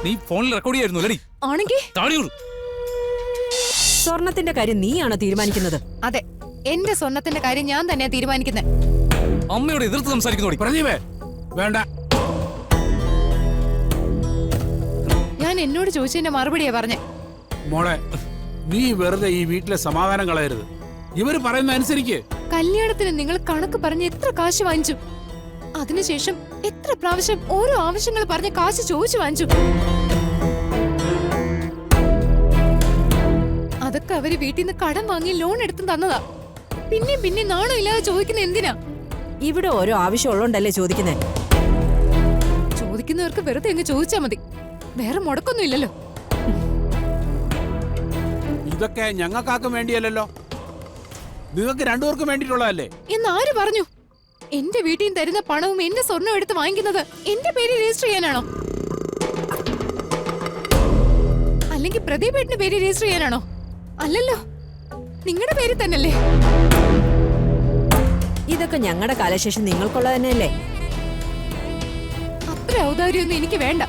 നീ ഫോണിൽ റെക്കോർഡ് ചെയ്യായിരുന്നു അല്ലേ? ആണെങ്കിൽ സ്വർണത്തിന്റെ കാര്യം നീയാണോ തീരുമാനിക്കുന്നത്? അതെ, എന്റെ സ്വർണത്തിന്റെ കാര്യം ഞാൻ തന്നെയാ തീരുമാനിക്കുന്നത്. അമ്മയോട് എതിർത്ത് സംസാരിക്കുന്നു. പ്രദീപേ, വേണ്ട. ഞാൻ എന്നോട് ചോദിച്ചതിന്റെ മറുപടിയാ പറഞ്ഞേ. മോളെ, നീ വെറുതെ ഈ വീട്ടിലെ സമാധാനം കളയരുത്. ഇവര് പറയുന്ന അനുസരിക്ക്. കല്യാണത്തിന് നിങ്ങൾ കണക്ക് പറഞ്ഞ് എത്ര കാശ് വാങ്ങിച്ചു? അതിനുശേഷം എത്ര പ്രാവശ്യം ഓരോ ആവശ്യങ്ങൾ പറഞ്ഞ് കാശ് ചോദിച്ചു വാങ്ങിച്ചു? അതൊക്കെ അവര് വീട്ടിൽ നിന്ന് കടം വാങ്ങി ലോൺ എടുത്ത് തന്നതാ. പിന്നെ നാണോ ഇല്ലാതെ ചോദിക്കുന്ന എന്തിനാ? ഇവിടെ ഓരോ ആവശ്യമുള്ളോണ്ടല്ലേ ചോദിക്കുന്നേ? ചോദിക്കുന്നവർക്ക് വെറുതെ അങ്ങ് ചോദിച്ചാ മതി, വേറെ മുടക്കൊന്നും ഇല്ലല്ലോ. ഇതൊക്കെ ഞങ്ങൾക്കാർക്കും വേണ്ടിയല്ലോ, നിങ്ങൾക്ക് രണ്ടുപേർക്കും വേണ്ടിയിട്ടുള്ളതല്ലേ? എന്നാര് പറഞ്ഞു? എന്റെ വീട്ടിൽ നിന്ന് തരുന്ന പണവും എന്റെ സ്വർണം എടുത്ത് വാങ്ങിക്കുന്നത് എന്റെ പേര് രജിസ്റ്റർ ചെയ്യാനാണോ? അല്ലെങ്കിൽ പ്രദീപേട്ടന്റെ പേര് രജിസ്റ്റർ ചെയ്യാനാണോ? അല്ലല്ലോ, നിങ്ങളുടെ പേര് തന്നെയല്ലേ. ഇതൊക്കെ ഞങ്ങളുടെ കാലശേഷം നിങ്ങൾക്കുള്ളത് തന്നെയല്ലേ? അത്ര ഔദാര്യമൊന്നും എനിക്ക് വേണ്ട.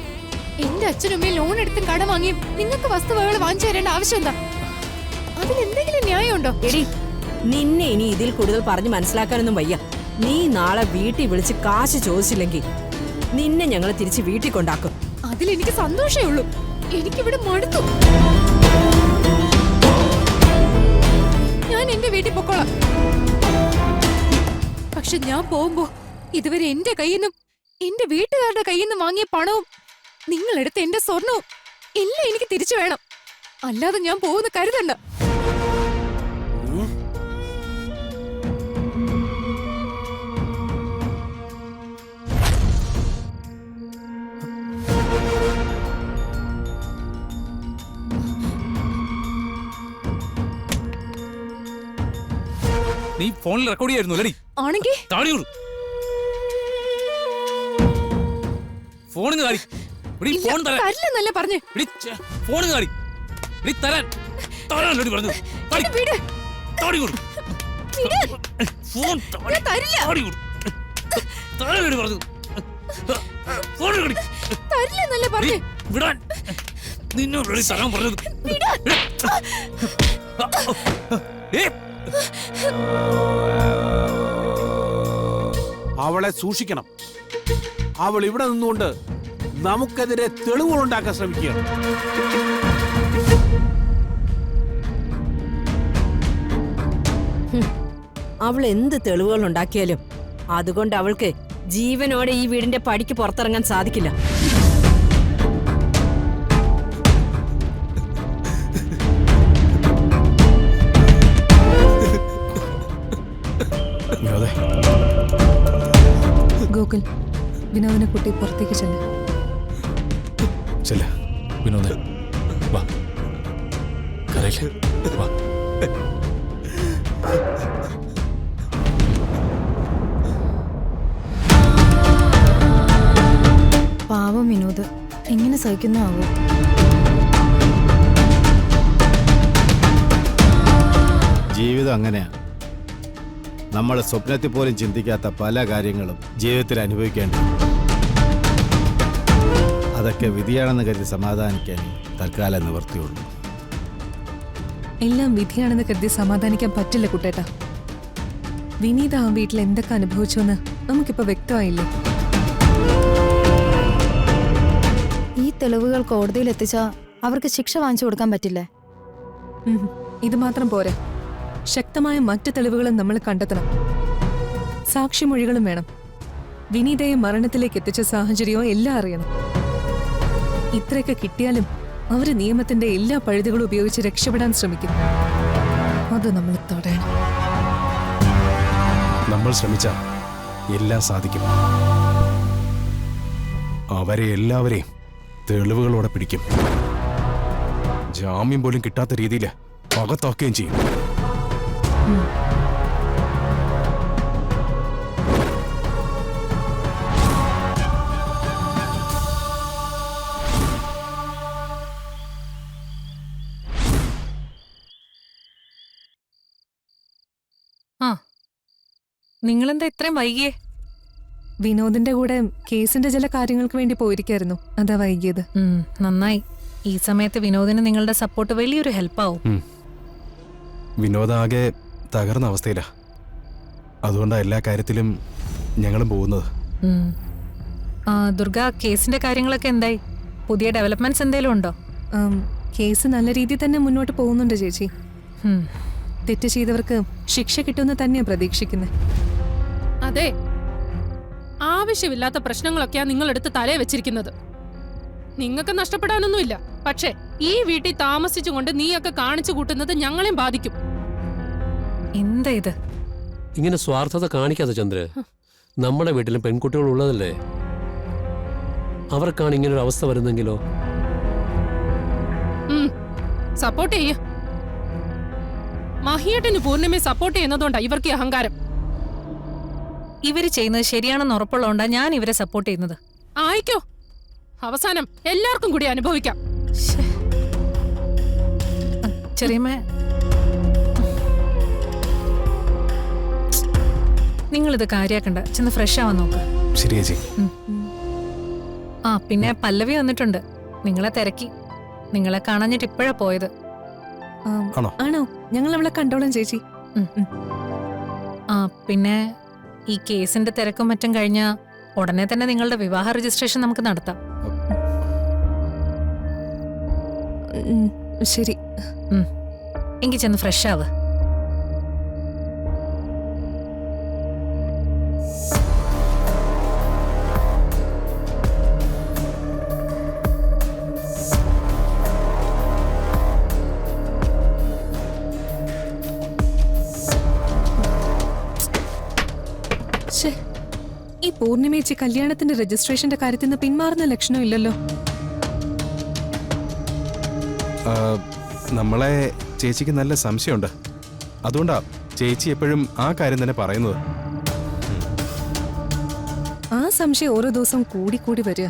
എന്റെ അച്ഛനമ്മയും ലോൺ എടുത്തും കടം വാങ്ങിയും നിങ്ങൾക്ക് വസ്തുവകകൾ വാങ്ങിച്ചു തരേണ്ട ആവശ്യം എന്താ? അതിലെന്തെങ്കിലും ന്യായമുണ്ടോ? എടി, നിന്നെ ഇനി ഇതിൽ കൂടുതൽ പറഞ്ഞ് മനസ്സിലാക്കാനൊന്നും വയ്യ. നീ നാളെ വീട്ടിൽ വിളിച്ച് കാശ് ചോദിച്ചില്ലെങ്കിൽ നിന്നെ ഞങ്ങൾ തിരിച്ച് വീട്ടിൽ കൊണ്ടാക്കും. അതിലെനിക്ക് സന്തോഷമേ ഉള്ളൂ. എനിക്കിവിടെ മടുത്തു. ഞാൻ എന്റെ വീട്ടിൽ പൊക്കോളാം. പക്ഷെ ഞാൻ പോകുമ്പോ ഇതുവരെ എന്റെ കയ്യിൽ നിന്നും എന്റെ വീട്ടുകാരുടെ കയ്യിൽ നിന്നും വാങ്ങിയ പണവും നിങ്ങളെടുത്ത് എന്റെ സ്വർണവും എല്ലാം എനിക്ക് തിരിച്ചു വേണം. അല്ലാതെ ഞാൻ പോകുന്ന കരുതണ്ട. നീ ഫോണിൽ റെക്കോർഡ് ചെയ്യായിരുന്നു അല്ലേ? ആണെങ്കിൽ ഫോണിന് കാടി. തരില്ലെന്നല്ലേ പറഞ്ഞേ? ഫോണിന് കാടി. തരാൻ തരാനോടി പറഞ്ഞു. തരില്ലെന്നല്ലേ പറഞ്ഞേ? വിടാൻ നിന്നോട് തരാൻ പറഞ്ഞത്. അവളെ സൂക്ഷിക്കണം. അവൾ ഇവിടെ നിന്നുകൊണ്ട് നമുക്കെതിരെ തെളിവുകൾ ഉണ്ടാക്കാൻ ശ്രമിക്കുകയാണ്. അവൾ എന്ത് തെളിവുകൾ ഉണ്ടാക്കിയാലും അതുകൊണ്ട് അവൾക്ക് ജീവനോടെ ഈ വീടിന്റെ പടിക്ക് പുറത്തിറങ്ങാൻ സാധിക്കില്ല. ഗോകുൽ, വിനോദിനെ കുട്ടി പുറത്തേക്ക് ചെല്ല. വിനോദ് വാ, കരയില്ല, വാ. പാവം വിനോദ് എങ്ങനെ സഹിക്കുന്നതാവോ? ജീവിതം അങ്ങനെയാണ്. നമ്മൾ സ്വപ്നത്തിൽ പോലും ചിന്തിക്കാത്ത പല കാര്യങ്ങളും ജീവിതത്തിൽ അനുഭവിക്കേണ്ടി. അതൊക്കെ വിധിയാണെന്ന് കരുതി സമാധാനിക്കാൻ തൽക്കാലം നിവർത്തിയുള്ളൂ. എല്ലാം വിധിയാണെന്ന് കരുതി സമാധാനിക്കാൻ പറ്റില്ല കുട്ടേട്ടാ. വിനീത ആ വീട്ടിൽ എന്തൊക്കെ അനുഭവിച്ചുവെന്ന് നമുക്കിപ്പോ വ്യക്തമായില്ലേ? ഈ തെളിവുകൾ കോടതിയിൽ എത്തിച്ചാ അവർക്ക് ശിക്ഷ വാങ്ങിച്ചു കൊടുക്കാൻ പറ്റില്ലേ? ഇത് മാത്രം പോരാ, ശക്തമായ മറ്റു തെളിവുകളും നമ്മൾ കണ്ടെത്തണം. സാക്ഷിമൊഴികളും വേണം. വിനീതയെ മരണത്തിലേക്ക് എത്തിച്ച സാഹചര്യവും എല്ലാം അറിയണം. ഇത്രയൊക്കെ കിട്ടിയാലും അവര് നിയമത്തിന്റെ എല്ലാ പഴുതുകളും ഉപയോഗിച്ച് രക്ഷപ്പെടാൻ ശ്രമിക്കും. അത് നമ്മൾ തടയണം. നമ്മൾ ശ്രമിച്ചാൽ എല്ലാം സാധിക്കും. അവരെ എല്ലാവരെയും തെളിവുകളോടെ പിടിക്കും. ജാമ്യം പോലും കിട്ടാത്ത രീതിയിൽ അകത്താക്കുകയും ചെയ്യും. നിങ്ങളെന്താ ഇത്രയും വൈകിയേ? വിനോദിന്റെ കൂടെ കേസിന്റെ ചില കാര്യങ്ങൾക്ക് വേണ്ടി പോയിരിക്കായിരുന്നു. അതാ വൈകിയത്. നന്നായി. ഈ സമയത്ത് വിനോദിന് നിങ്ങളുടെ സപ്പോർട്ട് വലിയൊരു ഹെൽപ്പാവും. വിനോദാകെ തകർന്ന അവസ്ഥയിലാ. അതുകൊണ്ടാണ് എല്ലാ കാര്യത്തിലും ഞങ്ങളും പോകുന്നത്. ദുർഗ, കേസിന്റെ കാര്യങ്ങളൊക്കെ എന്തായി? പുതിയ ഡെവലപ്മെന്റ്സ് എന്തെങ്കിലും ഉണ്ടോ? കേസ് നല്ല രീതിയിൽ തന്നെ മുന്നോട്ട് പോകുന്നുണ്ട് ചേച്ചി. തെറ്റ് ചെയ്തവർക്ക് ശിക്ഷ കിട്ടുമെന്ന് തന്നെയാ പ്രതീക്ഷിക്കുന്നത്. അതെ, ആവശ്യമില്ലാത്ത പ്രശ്നങ്ങളൊക്കെയാ നിങ്ങളെടുത്ത് തലേ വെച്ചിരിക്കുന്നത്. നിങ്ങൾക്ക് നഷ്ടപ്പെടാനൊന്നുമില്ല, പക്ഷേ ഈ വീട്ടിൽ താമസിച്ചുകൊണ്ട് നീയൊക്കെ കാണിച്ചു കൂട്ടുന്നത് ഞങ്ങളെയും ബാധിക്കും. എന്താ ഇത്? ഇങ്ങനെ സ്വാർത്ഥത കാണിക്കാതെ ചന്ദ്ര. നമ്മുടെ വീട്ടിലും പെൺകുട്ടികൾ ഉള്ളതല്ലേ. അവർക്കാണ് ഇങ്ങനൊരു അവസ്ഥ വരുന്നെങ്കിലോ? സപ്പോർട്ട് ചെയ്യ. മഹിയേട്ടന് പൂർണ്ണിമയെ സപ്പോർട്ട് ചെയ്യുന്നതുകൊണ്ടാ ഇവർക്ക് ഈ അഹങ്കാരം. ഇവര് ചെയ്യുന്നത് ശരിയാണെന്ന് ഉറപ്പുള്ളതുകൊണ്ടാ ഞാൻ ഇവരെ സപ്പോർട്ട് ചെയ്യുന്നത്. ആയിക്കോ, അവസാനം എല്ലാവർക്കും കൂടി അനുഭവിക്കാം. ചെറിയമ്മ, നിങ്ങളിത് കാര്യാക്കണ്ട. ചെന്ന് ഫ്രഷ് ആവാൻ നോക്ക്. ശരി ചേച്ചി. പിന്നെ പല്ലവി വന്നിട്ടുണ്ട്. നിങ്ങളെ തിരക്കി. നിങ്ങളെ കാണാഞ്ഞിട്ട് ഇപ്പോഴാ പോയത്. ആണോ? ഞങ്ങൾ അവളെ കണ്ടോളാം ചേച്ചി. പിന്നെ ഈ കേസിന്റെ തിരക്കും മറ്റും കഴിഞ്ഞാ ഉടനെ തന്നെ നിങ്ങളുടെ വിവാഹ രജിസ്ട്രേഷൻ നമുക്ക് നടത്താം. ശരി. എങ്കിൽ ചെന്ന് ഫ്രഷ് ആവ്. ഈ പൂർണിമേച്ചി കല്യാണത്തിന്റെ രജിസ്ട്രേഷന്റെ കാര്യത്തിൽ നിന്ന് പിന്മാറുന്ന ലക്ഷണം ഇല്ലല്ലോ. നമ്മളെ ചേച്ചിക്ക് നല്ല സംശയമുണ്ട്. അതുകൊണ്ടാ ചേച്ചി എപ്പോഴും ആ കാര്യം തന്നെ പറയുന്നത്. ആ സംശയം ഓരോ ദിവസം കൂടി വരിക.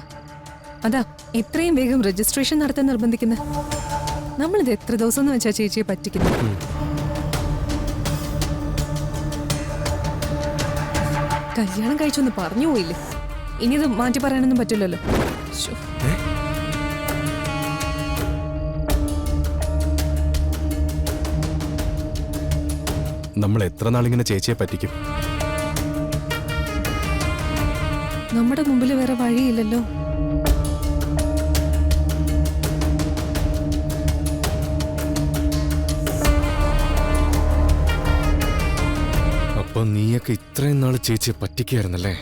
അതാ എത്രയും വേഗം രജിസ്ട്രേഷൻ നടത്താൻ നിർബന്ധിക്കുന്നത്. നമ്മളിത് എത്ര ദിവസം എന്ന് വെച്ചാ ചേച്ചിയെ പറ്റിക്കുന്നത്. കല്യാണം കഴിച്ചൊന്ന് പറഞ്ഞു പോയില്ലേ? ഇനി ഇത് മാറ്റി പറയാനൊന്നും പറ്റില്ലല്ലോ. നമ്മൾ എത്ര നാളിങ്ങനെ ചേച്ചിയെ പറ്റിക്കും? നമ്മുടെ മുമ്പിൽ വേറെ വഴിയില്ലല്ലോ. അപ്പൊ നീയൊക്കെ ഇത്രയും നാള് ചേച്ചിയെ പറ്റിക്കായിരുന്നല്ലേ?